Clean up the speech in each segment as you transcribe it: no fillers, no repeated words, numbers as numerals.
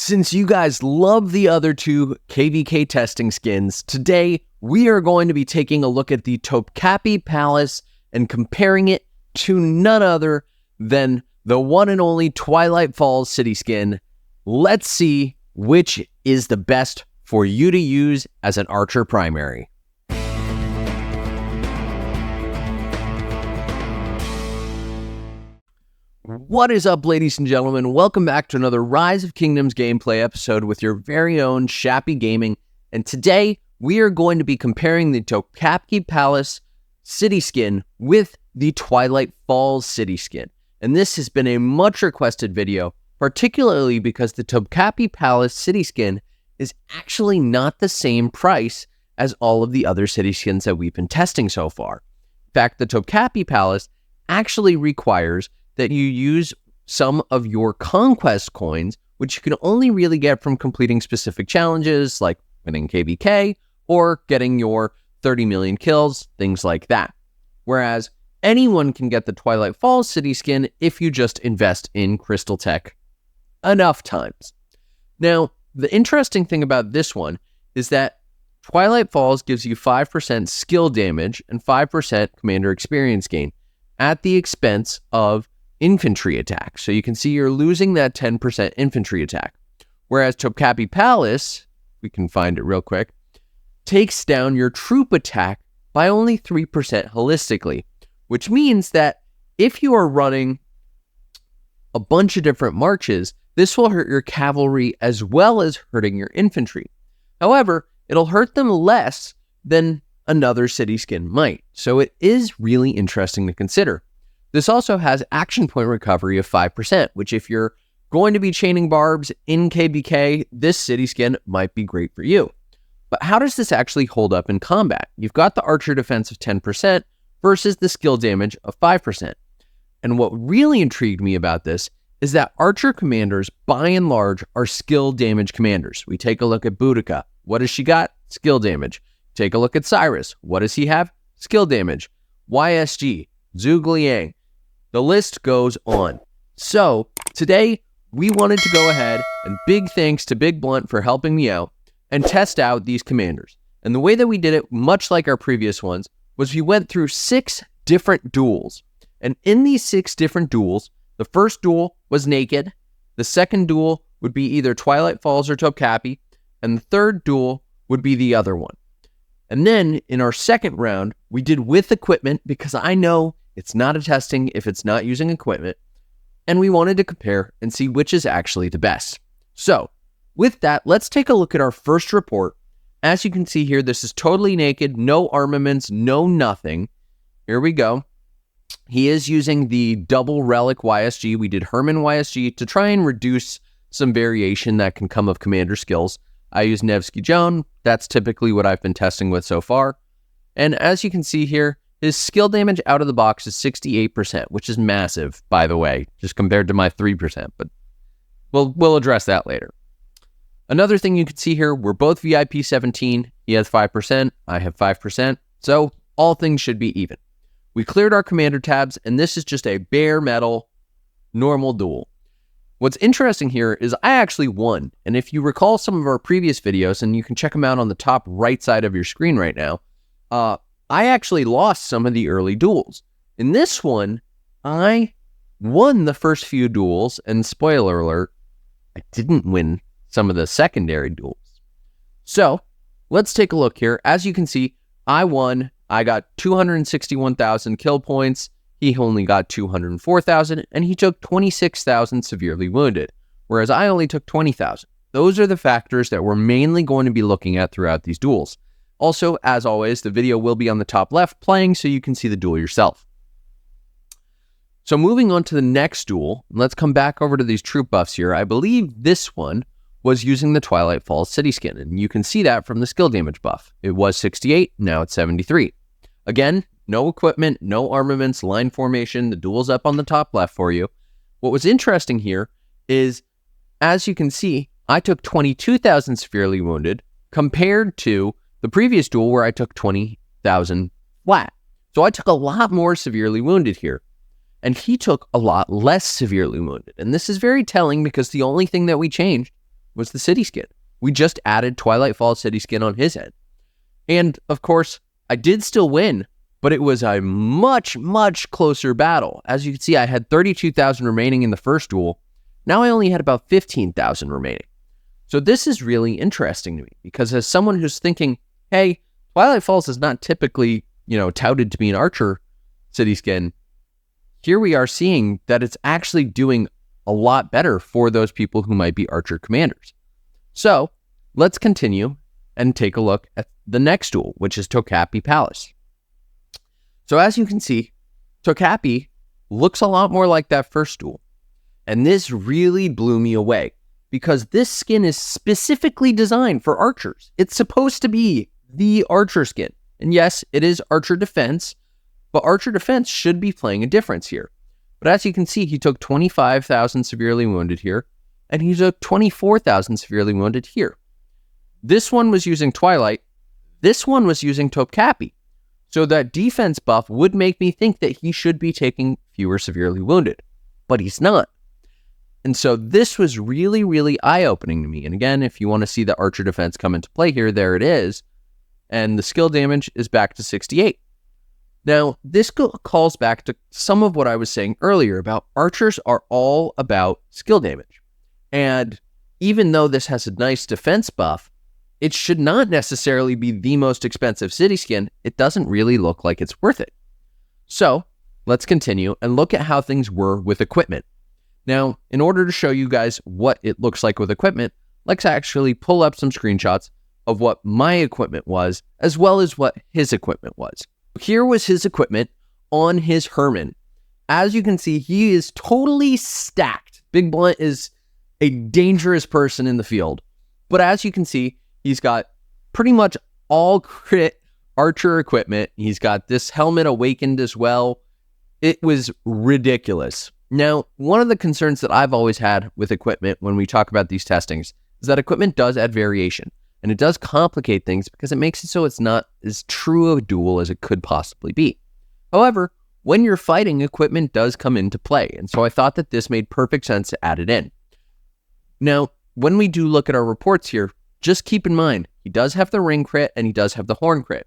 Since you guys love the other two KVK testing skins, today we are going to be taking a look at the Topkapi Palace and comparing it to none other than the one and only Twilight Falls city skin. Let's see which is the best for you to use as an archer primary. What is up, ladies and gentlemen? Welcome back to another Rise of Kingdoms gameplay episode with your very own Shappy Gaming. And today, we are going to be comparing the Topkapi Palace city skin with the Twilight Falls city skin. And this has been a much requested video, particularly because the Topkapi Palace city skin is actually not the same price as all of the other city skins that we've been testing so far. In fact, the Topkapi Palace actually requires that you use some of your conquest coins, which you can only really get from completing specific challenges like winning KVK or getting your 30 million kills, things like that. Whereas anyone can get the Twilight Falls city skin if you just invest in Crystal Tech enough times. Now, the interesting thing about this one is that Twilight Falls gives you 5% skill damage and 5% commander experience gain at the expense of infantry attack. So you can see you're losing that 10% infantry attack. Whereas Topkapi Palace, we can find it real quick, takes down your troop attack by only 3% holistically, which means that if you are running a bunch of different marches, this will hurt your cavalry as well as hurting your infantry. However, it'll hurt them less than another city skin might. So it is really interesting to consider. This also has action point recovery of 5%, which if you're going to be chaining barbs in KVK, this city skin might be great for you. But how does this actually hold up in combat? You've got the archer defense of 10% versus the skill damage of 5%. And what really intrigued me about this is that archer commanders, by and large, are skill damage commanders. We take a look at Boudica. What does she got? Skill damage. Take a look at Cyrus. What does he have? Skill damage. YSG, Zhuge Liang. The list goes on. So today we wanted to go ahead and big thanks to Big Blunt for helping me out and test out these commanders. And the way that we did it, much like our previous ones, was we went through 6 different duels. And in these 6 different duels, the first duel was naked. The second duel would be either Twilight Falls or Topkapi. And the third duel would be the other one. And then in our second round, we did with equipment because I know it's not a testing if it's not using equipment, and we wanted to compare and see which is actually the best. So with that, let's take a look at our first report. As you can see here, this is totally naked, no armaments, no nothing. Here we go. He is using the double relic YSG. We did Herman YSG to try and reduce some variation that can come of commander skills. I use Nevsky Joan. That's typically what I've been testing with so far. And as you can see here, his skill damage out of the box is 68%, which is massive, by the way, just compared to my 3%, but we'll address that later. Another thing you can see here, we're both VIP 17. He has 5%, I have 5%, so all things should be even. We cleared our commander tabs, and this is just a bare metal, normal duel. What's interesting here is I actually won, and if you recall some of our previous videos, and you can check them out on the top right side of your screen right now, I actually lost some of the early duels. In this one, I won the first few duels, and spoiler alert, I didn't win some of the secondary duels. So, let's take a look here. As you can see, I won. I got 261,000 kill points. He only got 204,000, and he took 26,000 severely wounded, whereas I only took 20,000. Those are the factors that we're mainly going to be looking at throughout these duels. Also, as always, the video will be on the top left playing so you can see the duel yourself. So moving on to the next duel, let's come back over to these troop buffs here. I believe this one was using the Twilight Falls city skin, and you can see that from the skill damage buff. It was 68, now it's 73. Again, no equipment, no armaments, line formation, the duel's up on the top left for you. What was interesting here is, as you can see, I took 22,000 severely wounded compared to the previous duel where I took 20,000 flat. So I took a lot more severely wounded here. And he took a lot less severely wounded. And this is very telling because the only thing that we changed was the city skin. We just added Twilight Falls city skin on his end. And of course, I did still win, but it was a much, much closer battle. As you can see, I had 32,000 remaining in the first duel. Now I only had about 15,000 remaining. So this is really interesting to me because as someone who's thinking, hey, Twilight Falls is not typically, touted to be an archer city skin, here we are seeing that it's actually doing a lot better for those people who might be archer commanders. So let's continue and take a look at the next duel, which is Topkapi Palace. So as you can see, Topkapi looks a lot more like that first duel. And this really blew me away because this skin is specifically designed for archers. It's supposed to be the archer skin. And yes, it is archer defense, but archer defense should be playing a difference here. But as you can see, he took 25,000 severely wounded here, and he took 24,000 severely wounded here. This one was using Twilight. This one was using Topkapi. So that defense buff would make me think that he should be taking fewer severely wounded, but he's not. And so this was really, really eye-opening to me. And again, if you want to see the archer defense come into play here, there it is. And the skill damage is back to 68. Now, this calls back to some of what I was saying earlier about archers are all about skill damage. And even though this has a nice defense buff, it should not necessarily be the most expensive city skin. It doesn't really look like it's worth it. So let's continue and look at how things were with equipment. Now, in order to show you guys what it looks like with equipment, let's actually pull up some screenshots of what my equipment was, as well as what his equipment was. Here was his equipment on his Herman. As you can see, he is totally stacked. Big Blunt is a dangerous person in the field. But as you can see, he's got pretty much all crit archer equipment. He's got this helmet awakened as well. It was ridiculous. Now, one of the concerns that I've always had with equipment when we talk about these testings is that equipment does add variation. And it does complicate things because it makes it so it's not as true of a duel as it could possibly be. However, when you're fighting, equipment does come into play. And so I thought that this made perfect sense to add it in. Now, when we do look at our reports here, just keep in mind, he does have the ring crit and he does have the horn crit.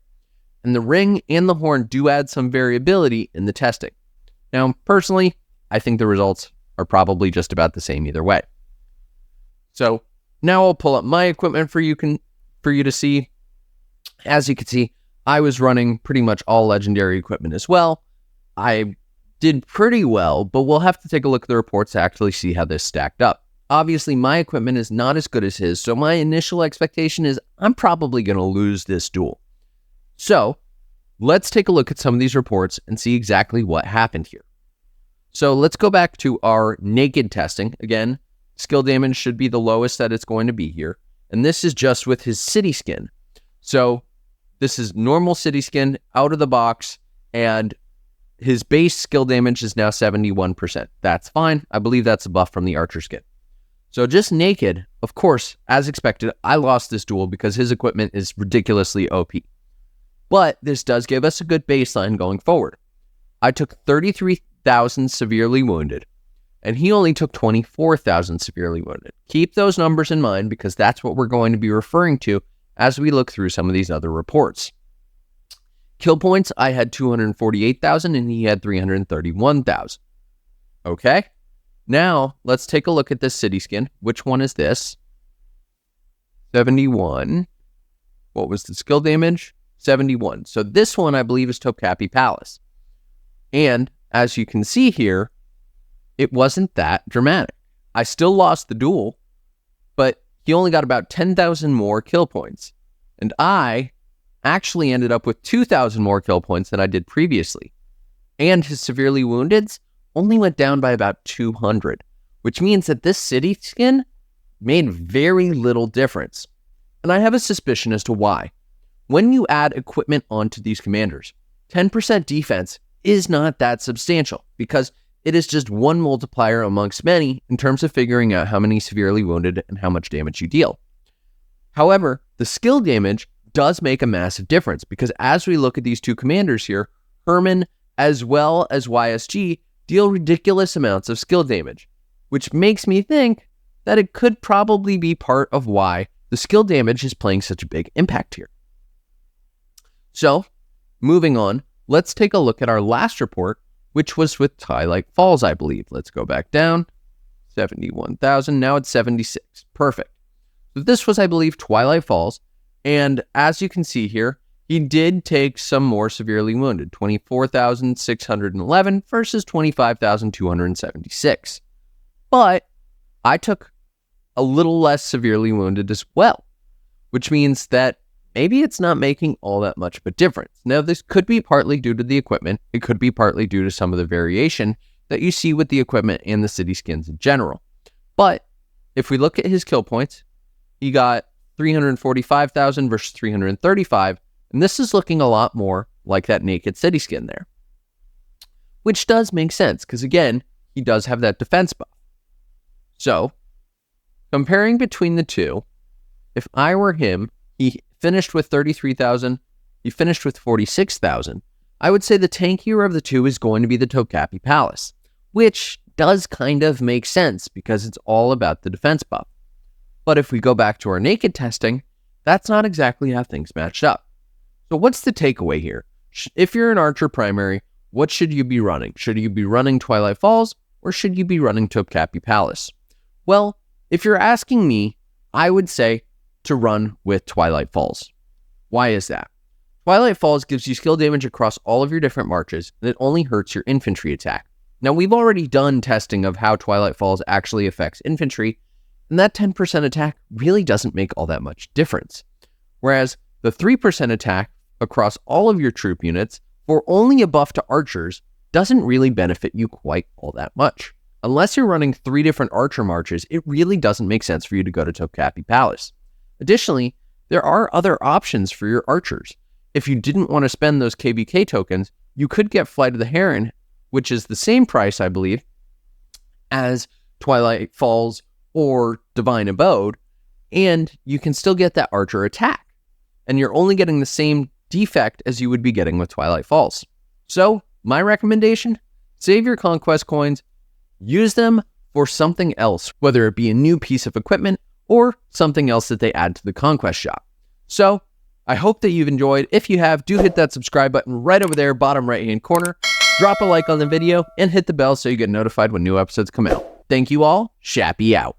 And the ring and the horn do add some variability in the testing. Now, personally, I think the results are probably just about the same either way. So now I'll pull up my equipment for you to see. As you can see, I was running pretty much all legendary equipment as well. I did pretty well, but we'll have to take a look at the reports to actually see how this stacked up. Obviously, my equipment is not as good as his, so my initial expectation is I'm probably going to lose this duel. So let's take a look at some of these reports and see exactly what happened here. So let's go back to our naked testing. Again, skill damage should be the lowest that it's going to be here. And this is just with his city skin. So this is normal city skin out of the box, and his base skill damage is now 71%. That's fine. I believe that's a buff from the archer skin. So just naked, of course, as expected, I lost this duel because his equipment is ridiculously OP. But this does give us a good baseline going forward. I took 33,000 severely wounded, and he only took 24,000 severely wounded. Keep those numbers in mind because that's what we're going to be referring to as we look through some of these other reports. Kill points, I had 248,000 and he had 331,000. Okay, now let's take a look at this city skin. Which one is this? 71. What was the skill damage? 71. So this one I believe is Topkapi Palace. And as you can see here, it wasn't that dramatic. I still lost the duel, but he only got about 10,000 more kill points. And I actually ended up with 2,000 more kill points than I did previously. And his severely woundeds only went down by about 200, which means that this city skin made very little difference. And I have a suspicion as to why. When you add equipment onto these commanders, 10% defense is not that substantial because it is just one multiplier amongst many in terms of figuring out how many severely wounded and how much damage you deal. However, the skill damage does make a massive difference because as we look at these two commanders here, Herman as well as YSG deal ridiculous amounts of skill damage, which makes me think that it could probably be part of why the skill damage is playing such a big impact here. So, moving on, let's take a look at our last report, which was with Twilight Falls, I believe. Let's go back down. 71,000. Now it's 76. Perfect. So this was, I believe, Twilight Falls. And as you can see here, he did take some more severely wounded. 24,611 versus 25,276. But I took a little less severely wounded as well, which means that maybe it's not making all that much of a difference. Now, this could be partly due to the equipment. It could be partly due to some of the variation that you see with the equipment and the city skins in general. But if we look at his kill points, he got 345,000 versus 335, and this is looking a lot more like that naked city skin there, which does make sense because, again, he does have that defense buff. So, comparing between the two, if I were him, he finished with 33,000, he finished with 46,000. I would say the tankier of the two is going to be the Topkapi Palace, which does kind of make sense because it's all about the defense buff. But if we go back to our naked testing, that's not exactly how things matched up. So what's the takeaway here? If you're an archer primary, what should you be running? Should you be running Twilight Falls or should you be running Topkapi Palace? Well, if you're asking me, I would say to run with Twilight Falls. Why is that? Twilight Falls gives you skill damage across all of your different marches, and it only hurts your infantry attack. Now, we've already done testing of how Twilight Falls actually affects infantry, and that 10% attack really doesn't make all that much difference. Whereas the 3% attack across all of your troop units for only a buff to archers doesn't really benefit you quite all that much. Unless you're running 3 different archer marches, it really doesn't make sense for you to go to Topkapi Palace. Additionally, there are other options for your archers. If you didn't want to spend those KVK tokens, you could get Flight of the Heron, which is the same price, I believe, as Twilight Falls or Divine Abode, and you can still get that archer attack. And you're only getting the same defect as you would be getting with Twilight Falls. So, my recommendation, save your conquest coins, use them for something else, whether it be a new piece of equipment or something else that they add to the conquest shop. So, I hope that you've enjoyed. If you have, do hit that subscribe button right over there, bottom right-hand corner. Drop a like on the video and hit the bell so you get notified when new episodes come out. Thank you all. Shappy out.